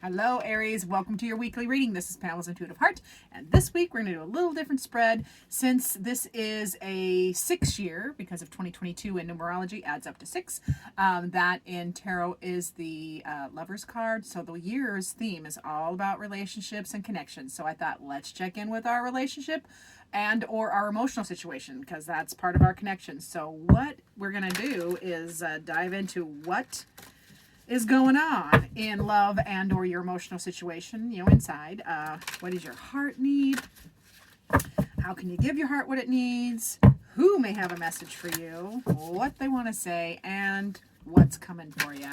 Hello, Aries. Welcome to your weekly reading. This is Pamela's Intuitive Heart, and this week we're going to do a little different spread since this is a 6 year because of 2022 and numerology adds up to six. That in tarot is the Lover's card. So the year's theme is all about relationships and connections. So I thought let's check in with our relationship and or our emotional situation because that's part of our connection. So what we're going to do is dive into what is going on in love and or your emotional situation, inside. What does your heart need? How can you give your heart what it needs? Who may have a message for you? What they want to say, and what's coming for you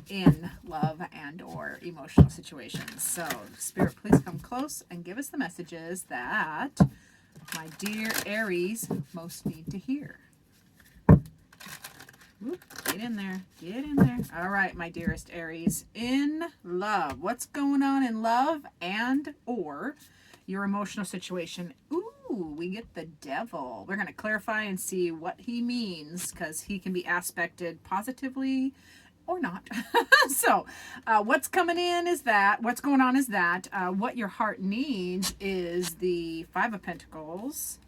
in love and or emotional situations. So, Spirit, please come close and give us the messages that my dear Aries most need to hear. Oop, get in there. Get in there. All right, my dearest Aries. In love. What's going on in love and or your emotional situation? Ooh, we get the devil. We're going to clarify and see what he means because he can be aspected positively or not. So what's coming in is that. What's going on is that. What your heart needs is the Five of Pentacles.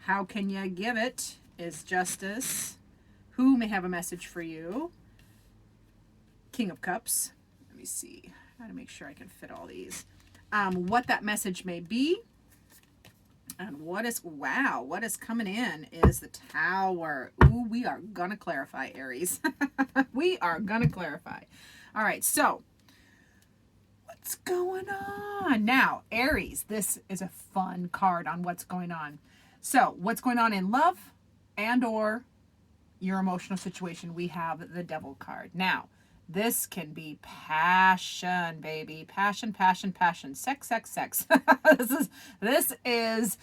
How can you give it is Justice. Who may have a message for you? King of Cups. Let me see. I gotta make sure I can fit all these. What that message may be. And what is coming in is the Tower. Ooh, we are gonna clarify, Aries. We are gonna clarify. All right, so what's going on? Now, Aries, this is a fun card on what's going on. So, what's going on in love and or your emotional situation? We have the Devil card. Now, this can be passion, baby. Passion, passion, passion. Sex, sex, sex. This is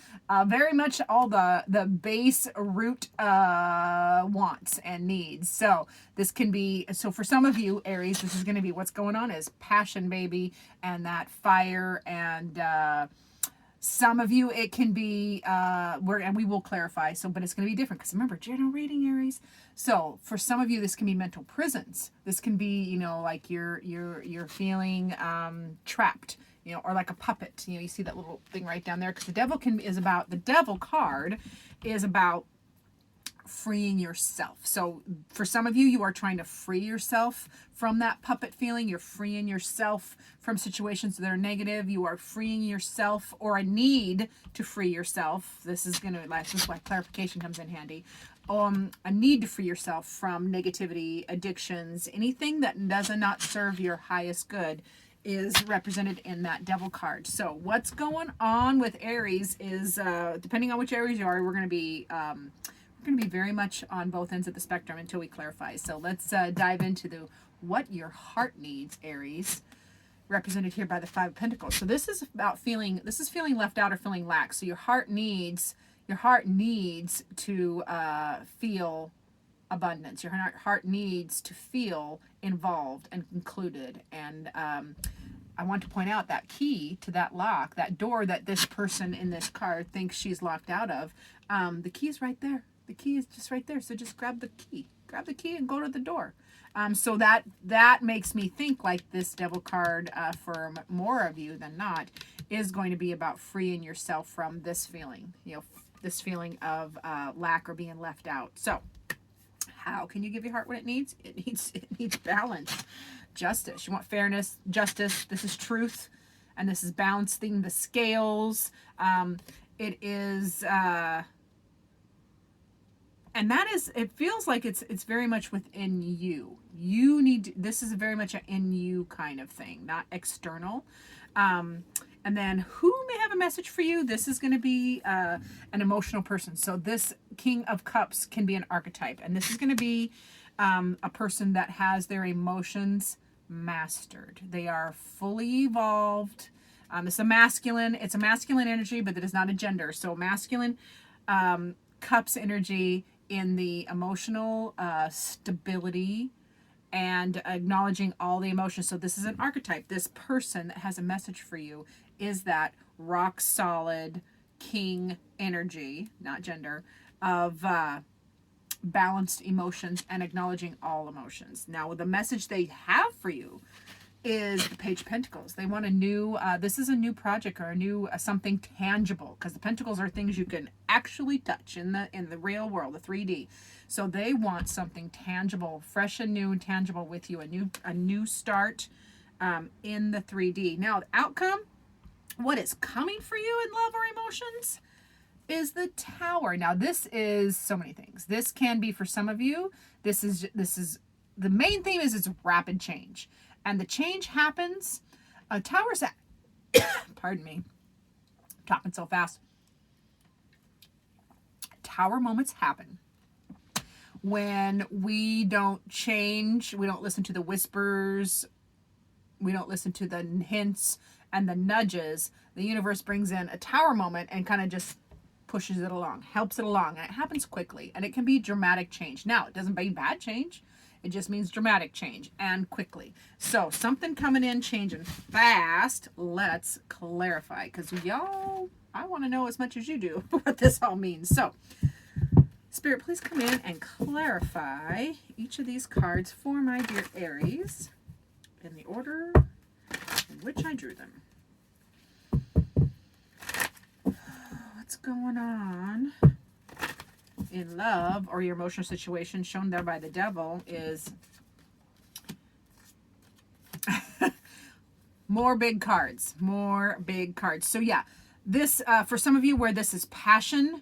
very much all the base root wants and needs. So this can be, so for some of you, Aries, this is going to be what's going on is passion, baby, and that fire and some of you, it can be, and we will clarify, but it's going to be different because remember, general reading, Aries. So for some of you, this can be mental prisons. This can be, like you're feeling trapped, or like a puppet. You see that little thing right down there because the Devil card is about freeing yourself. So for some of you, you are trying to free yourself from that puppet feeling. You're freeing yourself from situations that are negative. You are freeing yourself, or a need to free yourself. This is why clarification comes in handy. A need to free yourself from negativity, addictions, anything that does not serve your highest good is represented in that Devil card. So what's going on with Aries is, depending on which Aries you are, we're going to be very much on both ends of the spectrum until we clarify. So let's dive into what your heart needs, Aries, represented here by the Five of Pentacles. So this is feeling left out or feeling lack. So your heart needs to feel abundance. Your heart needs to feel involved and included. And I want to point out that key to that lock, that door that this person in this card thinks she's locked out of, the key is right there. The key is just right there. So just grab the key and go to the door. So that makes me think like this Devil card, for more of you than not, is going to be about freeing yourself from this feeling, this feeling of lack or being left out. So how can you give your heart what it needs? It needs balance, justice. You want fairness, justice. This is truth, and this is balancing the scales. It is. And that is, it feels like it's very much within you. This is very much an in you kind of thing, not external. And then who may have a message for you? This is going to be an emotional person. So this King of Cups can be an archetype. And this is going to be a person that has their emotions mastered. They are fully evolved. It's a masculine energy, but it is not a gender. So masculine cups energy in the emotional stability and acknowledging all the emotions. So this is an archetype. This person that has a message for you is that rock solid king energy, not gender, of balanced emotions and acknowledging all emotions. Now, the message they have for you is the Page of Pentacles. They want a new, this is a new project or a new something tangible, because the Pentacles are things you can actually touch in the real world, the 3D. So they want something tangible, fresh and new and tangible with you, a new start in the 3D. Now, the outcome, what is coming for you in love or emotions, is the Tower. Now, this is so many things. This can be for some of you. This is the main theme is it's rapid change. And the change happens, towers, pardon me, I'm talking so fast. Tower moments happen when we don't change, we don't listen to the whispers, we don't listen to the hints and the nudges. The universe brings in a tower moment and kind of just pushes it along, helps it along, and it happens quickly. And it can be dramatic change. Now, it doesn't mean bad change. It just means dramatic change and quickly. So something coming in, changing fast. Let's clarify, because y'all, I want to know as much as you do what this all means. So Spirit, please come in and clarify each of these cards for my dear Aries in the order in which I drew them. What's going on in love or your emotional situation, shown there by the Devil, is more big cards. So yeah, this for some of you where this is passion,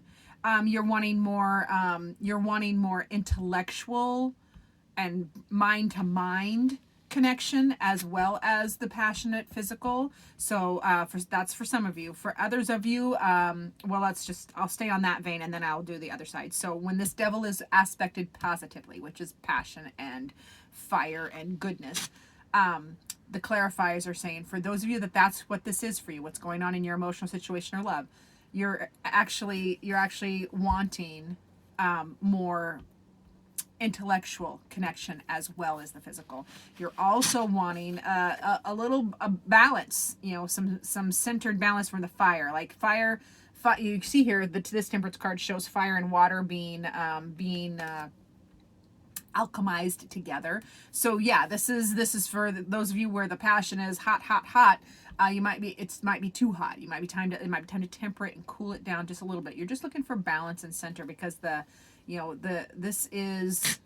you're wanting more intellectual and mind to mind connection, as well as the passionate physical. So that's for some of you. For others of you, well, I'll stay on that vein and then I'll do the other side. So when this Devil is aspected positively, which is passion and fire and goodness, the clarifiers are saying for those of you that's what this is for you, what's going on in your emotional situation or love, you're actually wanting more intellectual connection as well as the physical. You're also wanting a little balance, some centered balance from the fire. Like fire, you see here this Temperance card shows fire and water being alchemized together. So yeah, this is for those of you where the passion is hot. It might be too hot. It might be time to temper it and cool it down just a little bit. You're just looking for balance and center, because this is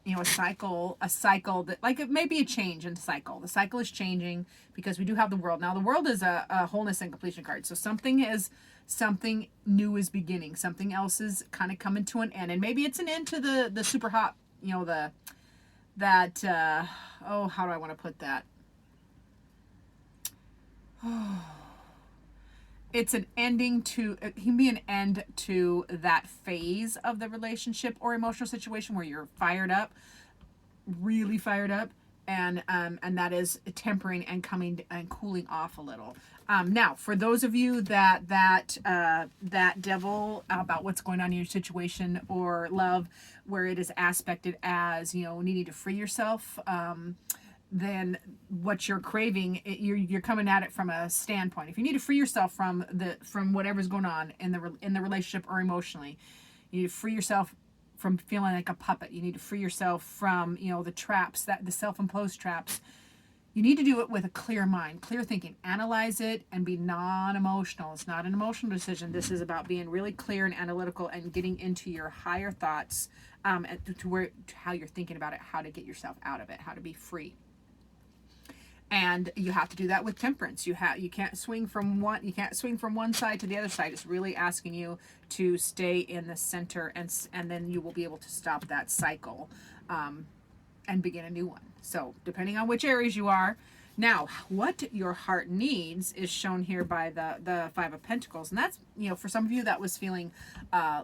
a cycle that, like, it may be a change in cycle. The cycle is changing because we do have the World. Now the World is a wholeness and completion card. So something new is beginning. Something else is kind of coming to an end, and maybe it's an end to the super hot, how do I want to put that? It's an ending to, it can be an end to that phase of the relationship or emotional situation where you're fired up, really fired up, and that is tempering and coming and cooling off a little. Now, for those of you that Devil, about what's going on in your situation or love, where it is aspected as, needing to free yourself, then what you're craving, you're coming at it from a standpoint. If you need to free yourself from whatever's going on in the relationship or emotionally, you need to free yourself from feeling like a puppet. You need to free yourself from the traps, the self-imposed traps. You need to do it with a clear mind, clear thinking. Analyze it and be non-emotional. It's not an emotional decision. This is about being really clear and analytical and getting into your higher thoughts, to how you're thinking about it, how to get yourself out of it, how to be free. And you have to do that with temperance. You can't swing from one side to the other side. It's really asking you to stay in the center, and then you will be able to stop that cycle, and begin a new one. So depending on which Aries you are. Now, what your heart needs is shown here by the Five of Pentacles. And that's, for some of you that was feeling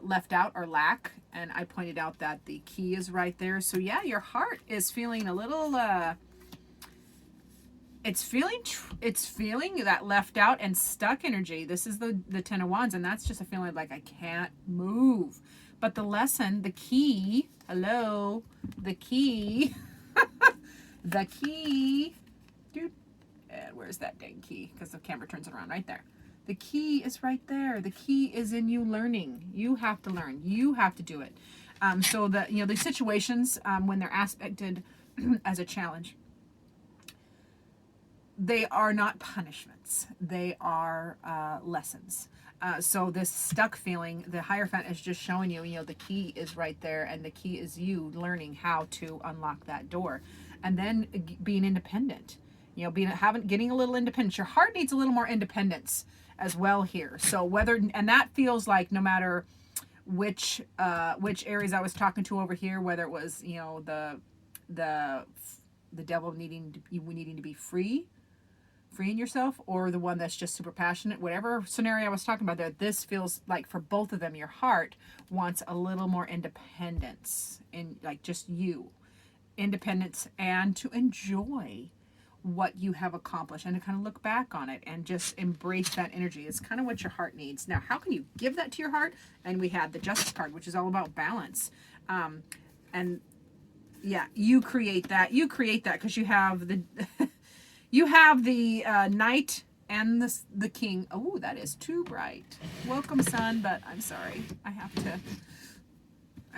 left out or lack. And I pointed out that the key is right there. So yeah, your heart is feeling a little, it's feeling that left out and stuck energy. This is the Ten of Wands, and that's just a feeling like I can't move. But the lesson, the key, the key, dude, where's that dang key? Because the camera turns it around right there. The key is right there. The key is in you learning. You have to learn. You have to do it. So these situations, when they're aspected as a challenge, they are not punishments. They are lessons. So this stuck feeling, the Hierophant is just showing you, the key is right there, and the key is you learning how to unlock that door, and then being independent. Getting a little independence. Your heart needs a little more independence as well here. So and that feels like no matter which Aries I was talking to over here, whether it was the devil needing to be freeing yourself, or the one that's just super passionate, whatever scenario I was talking about there, this feels like for both of them, your heart wants a little more independence, in like just independence, and to enjoy what you have accomplished and to kind of look back on it and just embrace that energy. It's kind of what your heart needs. Now, how can you give that to your heart? And we had the Justice card, which is all about balance. And yeah, you create that because you have the you have the Knight and the King. Oh, that is too bright. Welcome, sun, but I'm sorry. I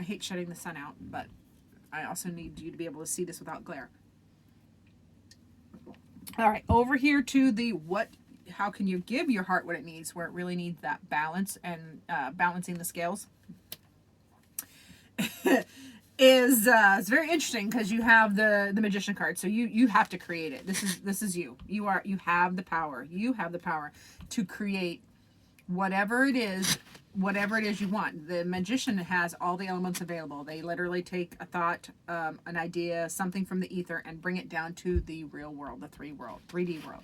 hate shutting the sun out, but I also need you to be able to see this without glare. All right, over here to the how can you give your heart what it needs, where it really needs that balance and balancing the scales. It's very interesting because you have the Magician card, so you have to create it. This is you. You have the power. You have the power to create whatever it is you want. The Magician has all the elements available. They literally take a thought, an idea, something from the ether, and bring it down to the real world, the 3D world.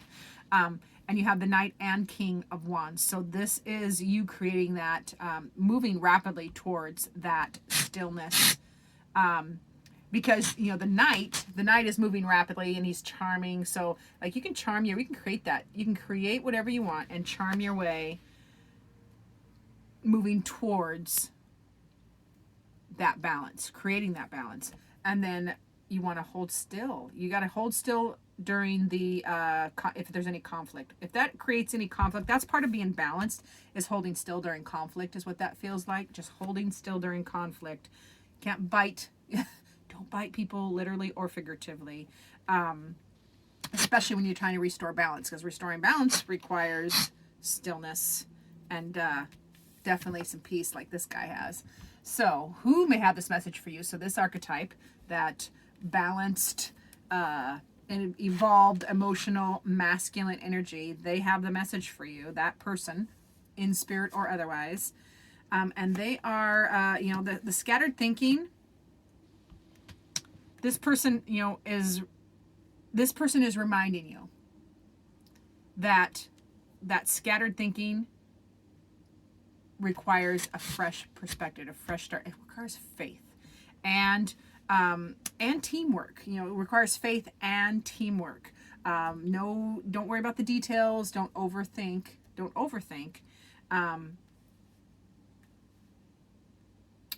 And you have the Knight and King of Wands. So this is you creating that, moving rapidly towards that stillness. Because the knight is moving rapidly and he's charming. So like you can create that. You can create whatever you want and charm your way, moving towards that balance, creating that balance. And then you want to hold still. You got to hold still during the if there's any conflict. If that creates any conflict, that's part of being balanced, is holding still during conflict, is what that feels like. Just holding still during conflict. Can't bite. Don't bite people literally or figuratively, especially when you're trying to restore balance, because restoring balance requires stillness and definitely some peace, like this guy has. So who may have this message for you? So this archetype, that balanced and evolved emotional masculine energy, they have the message for you, that person, in spirit or otherwise. And they are, the scattered thinking. This person, is reminding you that scattered thinking requires a fresh perspective, a fresh start. It requires faith and teamwork. It requires faith and teamwork. Don't worry about the details. Don't overthink.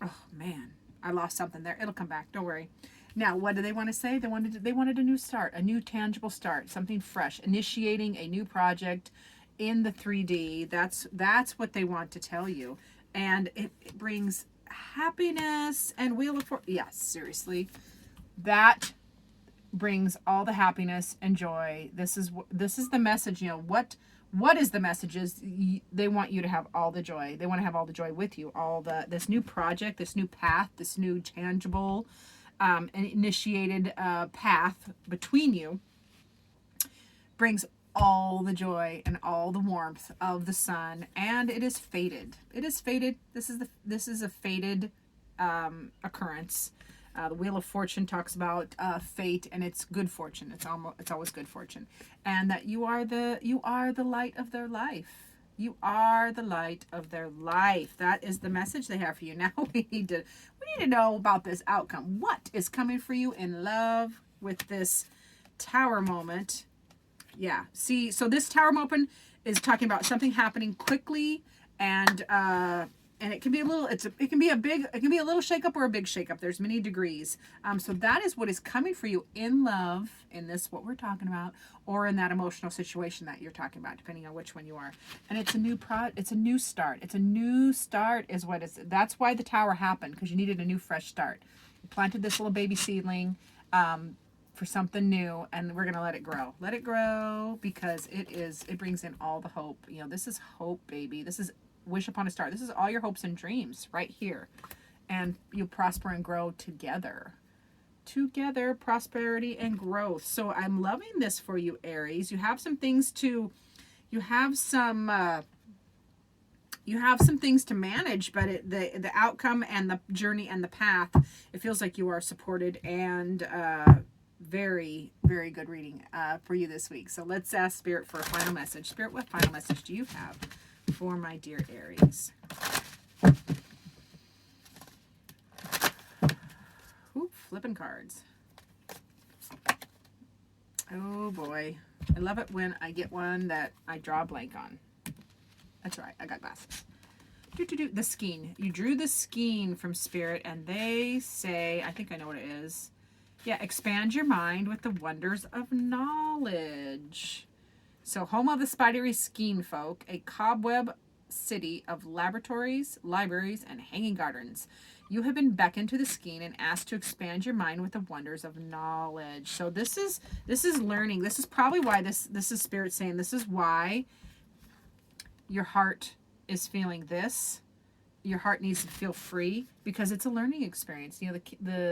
Oh man, I lost something there. It'll come back. Don't worry. Now, what do they want to say? They wanted a new start, a new tangible start, something fresh, initiating a new project in the 3D. That's what they want to tell you. And it brings happiness and Wheel of Fortune. Yes, seriously. That brings all the happiness and joy. This is the message. What is the message? Is they want you to have all the joy. They want to have all the joy with you. This new project, this new path, this new tangible and initiated path between you brings all the joy and all the warmth of the sun, and it is fated. This is a fated occurrence. The Wheel of Fortune talks about fate, and it's good fortune. It's always good fortune, and that you are the light of their life. You are the light of their life. That is the message they have for you. Now we need to know about this outcome. What is coming for you in love with this Tower moment? Yeah. See, so this Tower moment is talking about something happening quickly, and it can be a little, it can be a little shakeup or a big shakeup. There's many degrees. So that is what is coming for you in love, in this, what we're talking about, or in that emotional situation that you're talking about, depending on which one you are. And it's a new it's a new start. It's a new start is what it's, that's why the Tower happened, because you needed a new fresh start. You planted this little baby seedling, for something new, and we're going to let it grow. Let it grow, because it brings in all the hope. You know, this is hope, baby. This is wish upon a star. This is all your hopes and dreams right here. And you prosper and grow together. Together, prosperity and growth. So I'm loving this for you, Aries. You have some things to manage, but the outcome and the journey and the path, it feels like you are supported, and very, very good reading for you this week. So let's ask Spirit for a final message. Spirit, what final message do you have for my dear Aries? Oop, flipping cards. Oh boy. I love it when I get one that I draw a blank on. That's right, I got glasses. The skein. You drew the skein from Spirit, and they say, I think I know what it is. Yeah, expand your mind with the wonders of knowledge. So, home of the spidery skein folk, a cobweb city of laboratories, libraries, and hanging gardens. You have been beckoned to the skein and asked to expand your mind with the wonders of knowledge. So this is learning. This is probably why this is Spirit saying this is why your heart is feeling this. Your heart needs to feel free, because it's a learning experience. You know,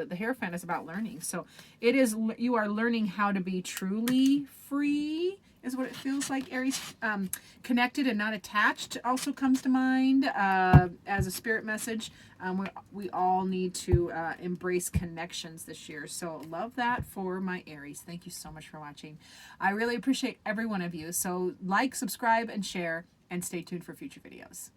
the Hierophant is about learning. So it is, you are learning how to be truly free, is what it feels like, Aries. Connected and not attached also comes to mind as a Spirit message. We all need to embrace connections this year. So love that for my Aries. Thank you so much for watching. I really appreciate every one of you. So like, subscribe, and share, and stay tuned for future videos.